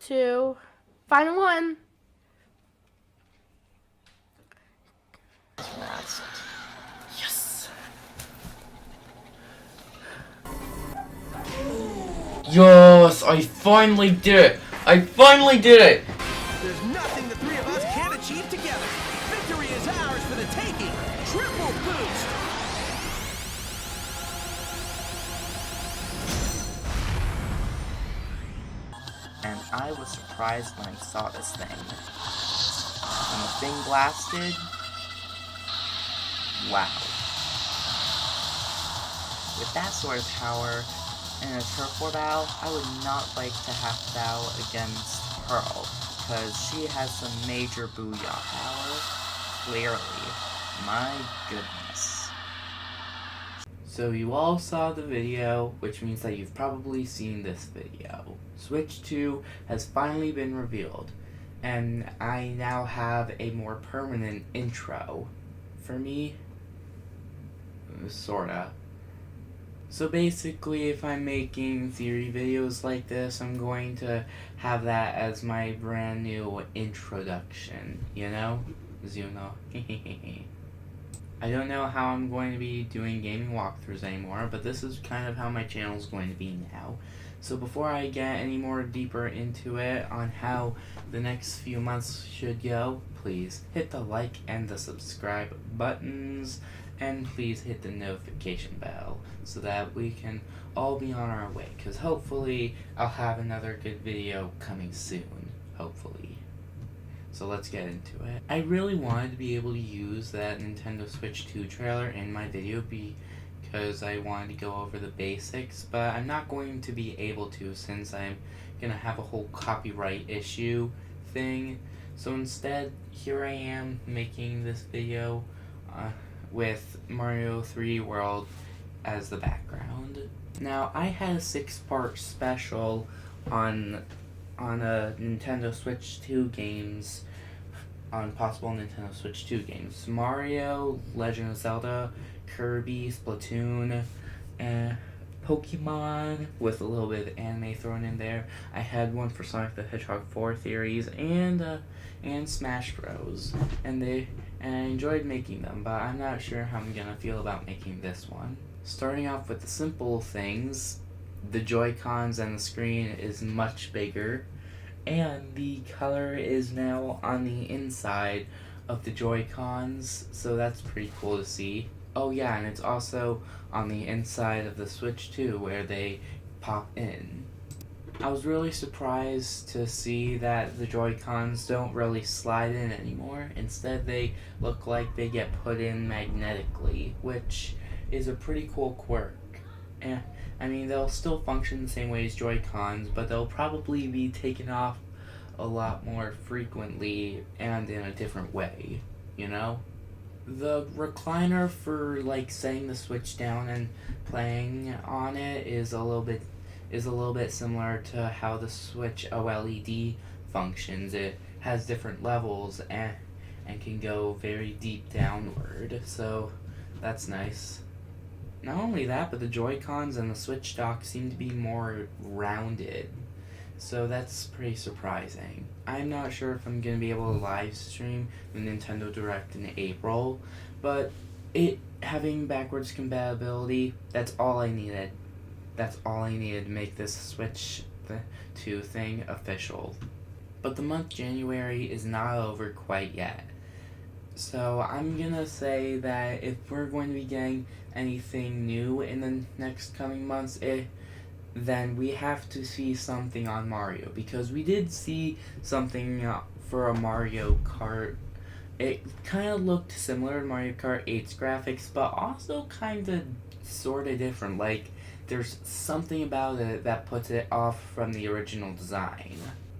2. Final one. Yes! Yes! I finally did it! I finally did it! There's nothing the three of us can't achieve together. Victory is ours for the taking. Triple boost. And I was surprised when I saw this thing. When the thing blasted, wow. With that sort of power and a turf war battle, I would not like to have to battle against Pearl, because she has some major booyah power, clearly. My goodness. So you all saw the video, which means that you've probably seen this video. Switch 2 has finally been revealed, and I now have a more permanent intro. For me, sorta. So basically, if I'm making theory videos like this, I'm going to have that as my brand new introduction, you know? As you know. I don't know how I'm going to be doing gaming walkthroughs anymore, but this is kind of how my channel is going to be now. So before I get any more deeper into it on how the next few months should go, please hit the like and the subscribe buttons, and please hit the notification bell so that we can all be on our way, because hopefully I'll have another good video coming soon, hopefully. So let's get into it. I really wanted to be able to use that Nintendo Switch 2 trailer in my video because I wanted to go over the basics, but I'm not going to be able to since I'm going to have a whole copyright issue thing. So instead, here I am making this video with Mario 3D World as the background. Now, I had a 6-part special on a Nintendo Switch 2 games, on possible Nintendo Switch 2 games. Mario, Legend of Zelda, Kirby, Splatoon, and Pokemon, with a little bit of anime thrown in there. I had one for Sonic the Hedgehog 4 theories, and Smash Bros. And I enjoyed making them, but I'm not sure how I'm gonna feel about making this one. Starting off with the simple things, the Joy-Cons and the screen is much bigger, and the color is now on the inside of the Joy-Cons, so that's pretty cool to see. Oh yeah, and it's also on the inside of the Switch too, where they pop in. I was really surprised to see that the Joy-Cons don't really slide in anymore. Instead, they look like they get put in magnetically, which is a pretty cool quirk. I mean, they'll still function the same way as Joy-Cons, but they'll probably be taken off a lot more frequently and in a different way, you know? The recliner for, like, setting the Switch down and playing on it is a little bit similar to how the Switch OLED functions. It has different levels and can go very deep downward, so that's nice. Not only that, but the Joy-Cons and the Switch dock seem to be more rounded, so that's pretty surprising. I'm not sure if I'm going to be able to live stream the Nintendo Direct in April, but it having backwards compatibility, that's all I needed. That's all I needed to make this Switch 2 thing official. But the month January is not over quite yet. So I'm gonna say that if we're going to be getting anything new in the next coming months, then we have to see something on Mario, because we did see something for a Mario Kart. It kind of looked similar to Mario Kart 8's graphics, but also kind of sort of different. Like, there's something about it that puts it off from the original design.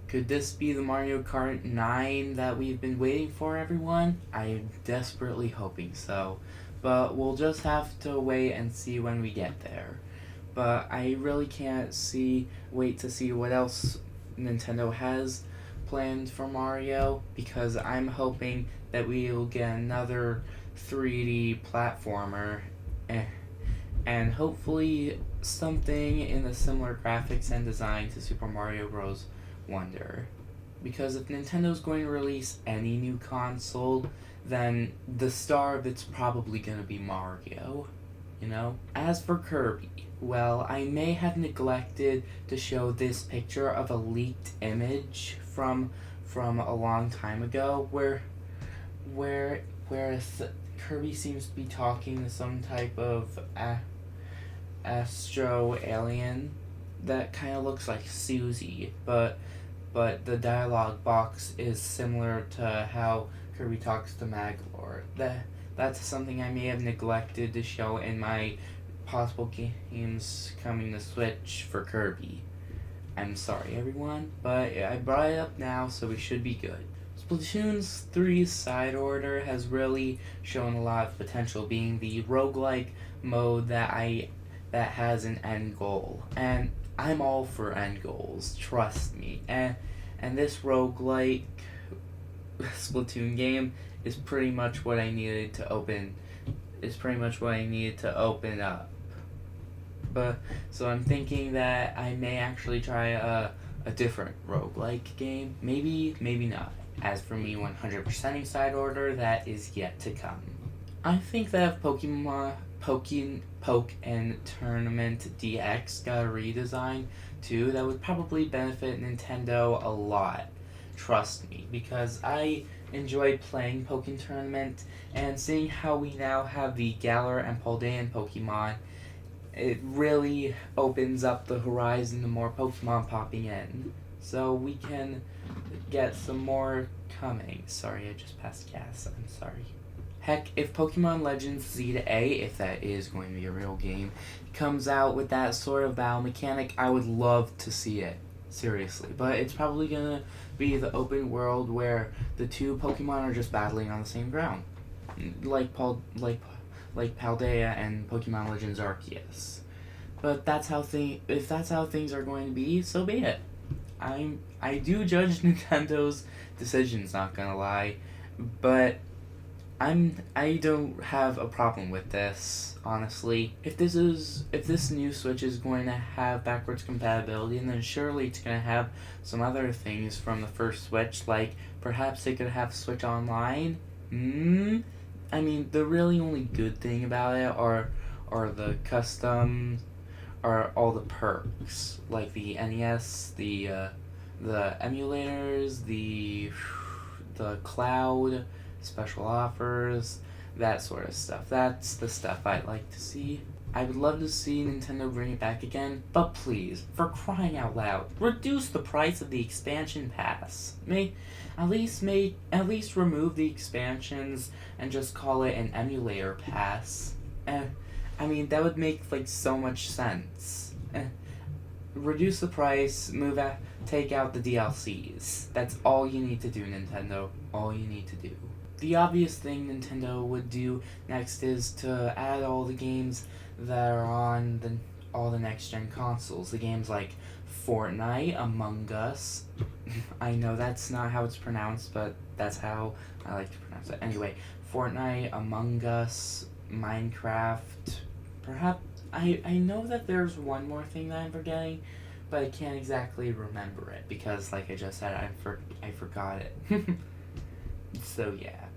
Could this be the Mario Kart 9 that we've been waiting for, everyone? I'm desperately hoping so. But we'll just have to wait and see when we get there. But I really can't wait to see what else Nintendo has planned for Mario, because I'm hoping that we'll get another 3D platformer, and hopefully something in the similar graphics and design to Super Mario Bros. wonder. Because if Nintendo's going to release any new console, then the star of it's probably going to be Mario, you know? As for Kirby, well, I may have neglected to show this picture of a leaked image from a long time ago where Kirby seems to be talking to some type of astro alien that kind of looks like Susie, but the dialogue box is similar to how Kirby talks to Maglor. That's something I may have neglected to show in my possible games coming to Switch for Kirby. I'm sorry, everyone, but I brought it up now, so we should be good. Splatoon 3's side order has really shown a lot of potential, being the roguelike mode that has an end goal, and I'm all for end goals, trust me. And this roguelike Splatoon game is pretty much what I needed to open. Up. But so I'm thinking that I may actually try a different roguelike game. Maybe not. As for me 100%ing side order, that is yet to come. I think that if Poke and Tournament DX got a redesign too, that would probably benefit Nintendo a lot. Trust me, because I enjoyed playing Pokken Tournament, and seeing how we now have the Galar and Paldean Pokemon, it really opens up the horizon to more Pokemon popping in. So we can get some more coming. Sorry, I just passed gas. I'm sorry. Heck, if Pokemon Legends Z to A, if that is going to be a real game, comes out with that sort of battle mechanic, I would love to see it. Seriously. But it's probably going to be the open world where the two Pokemon are just battling on the same ground. Like Paldea and Pokemon Legends Arceus. But if that's how things are going to be, so be it. I do judge Nintendo's decisions, not gonna lie, but I don't have a problem with this, honestly. If this new Switch is going to have backwards compatibility, then surely it's going to have some other things from the first Switch, like perhaps it could have Switch Online. I mean, the really only good thing about it are the custom, are all the perks, like the NES, the emulators, the cloud, special offers, that sort of stuff. That's the stuff I'd like to see. I would love to see Nintendo bring it back again, but please, for crying out loud, reduce the price of the expansion pass. At least remove the expansions and just call it an emulator pass. I mean, that would make so much sense. Reduce the price, take out the DLCs. That's all you need to do, Nintendo. All you need to do. The obvious thing Nintendo would do next is to add all the games that are on all the next-gen consoles. The games like Fortnite, Among Us. I know that's not how it's pronounced, but that's how I like to pronounce it. Anyway, Fortnite, Among Us, Minecraft. Perhaps I know that there's one more thing that I'm forgetting, but I can't exactly remember it because, like I just said, I forgot it. So yeah.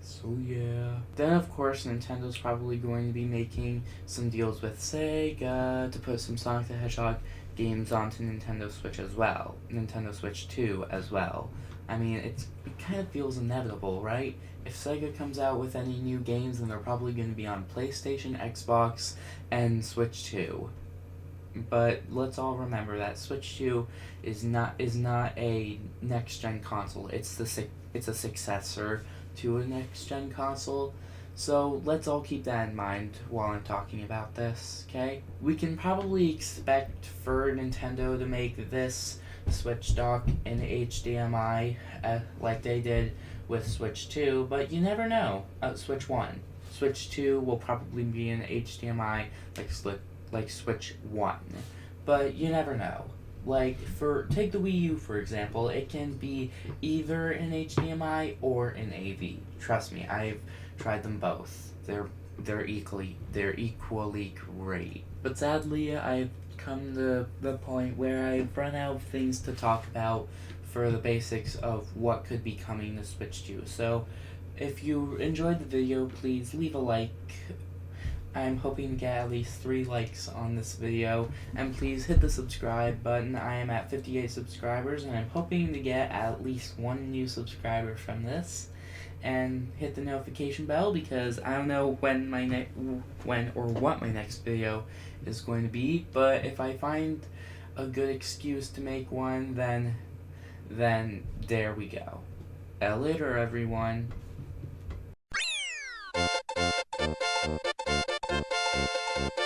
Then of course Nintendo's probably going to be making some deals with Sega to put some Sonic the Hedgehog games onto Nintendo Switch as well. Nintendo Switch 2 as well. I mean, it kind of feels inevitable, right? If Sega comes out with any new games, then they're probably going to be on PlayStation, Xbox, and Switch 2. But let's all remember that Switch 2 is not a next-gen console. It's a successor to a next-gen console. So let's all keep that in mind while I'm talking about this, okay? We can probably expect for Nintendo to make this Switch dock in HDMI like they did with Switch 2, but you never know. Switch 1. Switch 2 will probably be in HDMI like Switch 1, but you never know. Take the Wii U for example, it can be either in HDMI or in AV. Trust me, I've tried them both. They're equally great. But sadly, I've come to the point where I've run out of things to talk about for the basics of what could be coming to Switch 2. So, if you enjoyed the video, please leave a like. I'm hoping to get at least 3 likes on this video, and please hit the subscribe button. I am at 58 subscribers, and I'm hoping to get at least 1 new subscriber from this. And hit the notification bell, because I don't know when or what my next video is going to be, but if I find a good excuse to make one, then there we go. Later, everyone. Thank you.